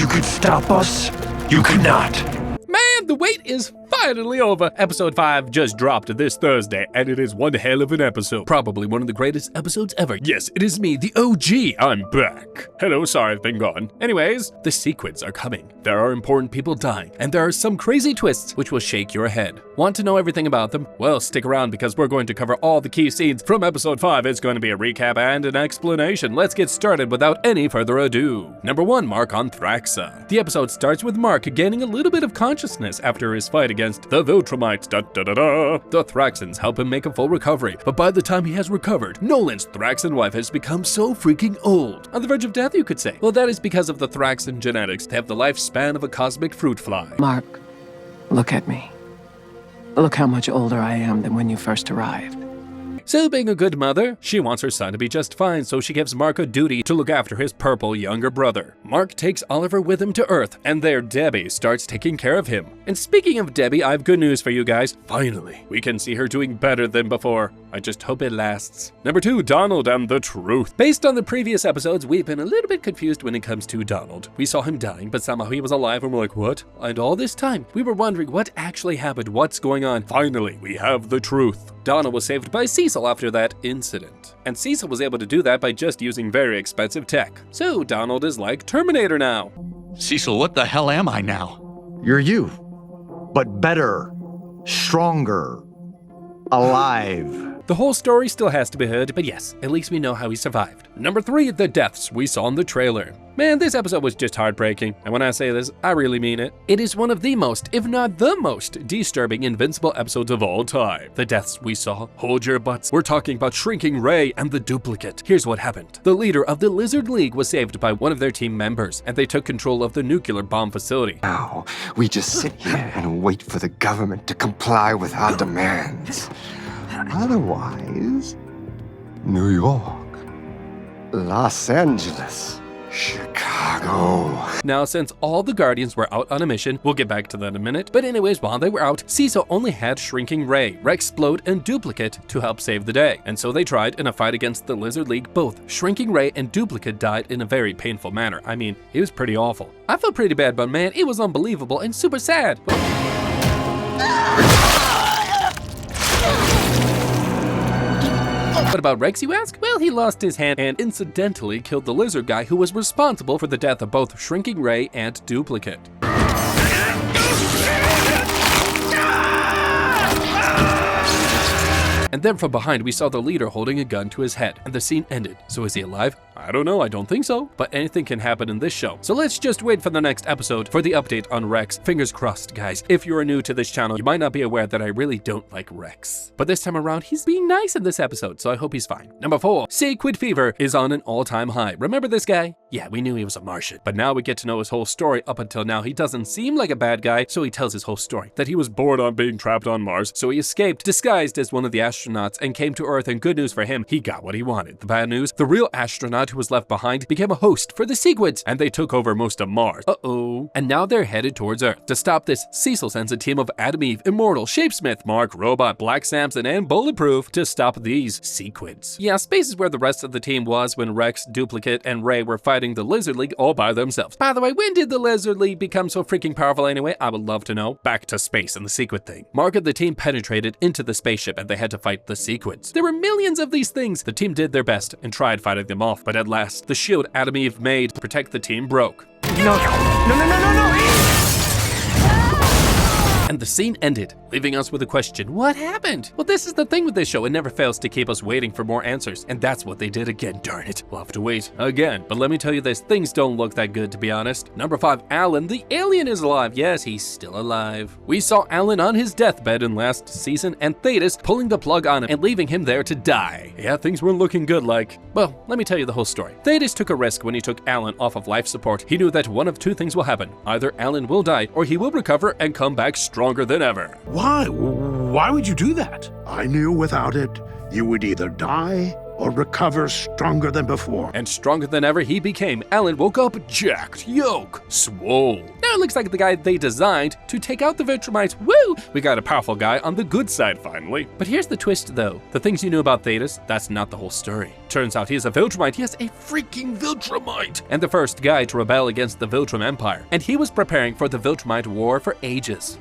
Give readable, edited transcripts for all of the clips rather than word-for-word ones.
you could stop us? You could not. Man, the wait is finally over. Episode 5 just dropped this Thursday, and it is one hell of an episode. Probably one of the greatest episodes ever. Yes, it is me, the OG. I'm back. Hello, sorry I've been gone. Anyways, the Sequids are coming. There are important people dying, and there are some crazy twists which will shake your head. Want to know everything about them? Well, stick around because we're going to cover all the key scenes from episode 5. It's going to be a recap and an explanation. Let's get started without any further ado. Number 1, Mark on Thraxa. The episode starts with Mark gaining a little bit of consciousness after his fight against the Viltrumites. The Thraxans help him make a full recovery, but by the time he has recovered, Nolan's Thraxan wife has become so freaking old. On the verge of death, you could say. Well, that is because of the Thraxan genetics. They have the lifespan of a cosmic fruit fly. Mark, look at me. Look how much older I am than when you first arrived. So being a good mother, she wants her son to be just fine, so she gives Mark a duty to look after his purple younger brother. Mark takes Oliver with him to Earth, and there Debbie starts taking care of him. And speaking of Debbie, I have good news for you guys. Finally, we can see her doing better than before. I just hope it lasts. Number 2, Donald and the Truth. Based on the previous episodes, we've been a little bit confused when it comes to Donald. We saw him dying, but somehow he was alive, and we're like, what? And all this time, we were wondering what actually happened, what's going on. Finally, we have the truth. Donald was saved by Cecil after that incident. And Cecil was able to do that by just using very expensive tech. So Donald is like Terminator now. Cecil, what the hell am I now? You're you, but better, stronger, alive. The whole story still has to be heard, but yes, at least we know how he survived. Number 3, the deaths we saw in the trailer. Man, this episode was just heartbreaking, and when I say this, I really mean it. It is one of the most, if not the most, disturbing Invincible episodes of all time. The deaths we saw, hold your butts. We're talking about Shrinking Ray and the Duplicate. Here's what happened. The leader of the Lizard League was saved by one of their team members, and they took control of the nuclear bomb facility. Now, we just sit here and wait for the government to comply with our demands. Otherwise, New York, Los Angeles, Chicago. Now, since all the Guardians were out on a mission, we'll get back to that in a minute, but anyways, while they were out, Cecil only had Shrinking Ray, Rexplode, and Duplicate to help save the day. And so they tried in a fight against the Lizard League. Both Shrinking Ray and Duplicate died in a very painful manner. I mean, it was pretty awful. I felt pretty bad, but man, it was unbelievable and super sad. What about Rex, you ask? Well, he lost his hand and incidentally killed the lizard guy who was responsible for the death of both Shrinking Ray and Duplicate. And then from behind, we saw the leader holding a gun to his head, and the scene ended. So is he alive? I don't know, I don't think so, but anything can happen in this show. So let's just wait for the next episode for the update on Rex. Fingers crossed, guys. If you are new to this channel, you might not be aware that I really don't like Rex. But this time around, he's being nice in this episode, so I hope he's fine. Number 4, Sequid fever is on an all-time high. Remember this guy? Yeah, we knew he was a Martian, but now we get to know his whole story. Up until now, he doesn't seem like a bad guy, so he tells his whole story. That he was bored on being trapped on Mars, so he escaped, disguised as one of the astronauts, and came to Earth, and good news for him, he got what he wanted. The bad news, the real astronaut who was left behind became a host for the Sequids, and they took over most of Mars. Uh-oh. And now they're headed towards Earth. To stop this, Cecil sends a team of Adam Eve, Immortal, Shapesmith, Mark, Robot, Black Samson, and Bulletproof to stop these Sequids. Yeah, space is where the rest of the team was when Rex, Duplicate, and Ray were fighting the Lizard League all by themselves. By the way, when did the Lizard League become so freaking powerful anyway? I would love to know. Back to space and the Sequid thing. Mark and the team penetrated into the spaceship, and they had to fight the Sequids. There were millions of these things. The team did their best and tried fighting them off, but at last, the shield Adam Eve made to protect the team broke. No. And the scene ended, leaving us with a question. What happened? Well, this is the thing with this show. It never fails to keep us waiting for more answers. And that's what they did again, darn it. We'll have to wait again. But let me tell you this, things don't look that good, to be honest. Number 5, Alan, the alien, is alive. Yes, he's still alive. We saw Alan on his deathbed in last season, and Thetis pulling the plug on him and leaving him there to die. Yeah, things weren't looking good, like. Well, let me tell you the whole story. Thetis took a risk when he took Alan off of life support. He knew that one of two things will happen. Either Alan will die, or he will recover and come back stronger than ever. Why? Why would you do that? I knew without it, you would either die or recover stronger than before. And stronger than ever he became. Alan woke up jacked, yoked, swole. Now it looks like the guy they designed to take out the Viltrumite. Woo! We got a powerful guy on the good side finally. But here's the twist though. The things you knew about Thetis, that's not the whole story. Turns out he's a Viltrumite. Yes, a freaking Viltrumite. And the first guy to rebel against the Viltrum Empire. And he was preparing for the Viltrumite War for ages.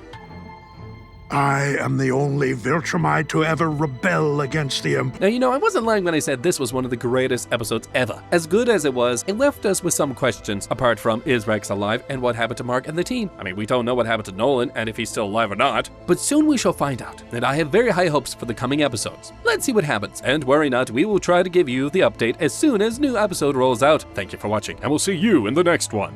I am the only Viltrumite to ever rebel against the Empire. Now, you know, I wasn't lying when I said this was one of the greatest episodes ever. As good as it was, it left us with some questions, apart from is Rex alive and what happened to Mark and the team? I mean, we don't know what happened to Nolan and if he's still alive or not, but soon we shall find out, and I have very high hopes for the coming episodes. Let's see what happens, and worry not, we will try to give you the update as soon as new episode rolls out. Thank you for watching, and we'll see you in the next one.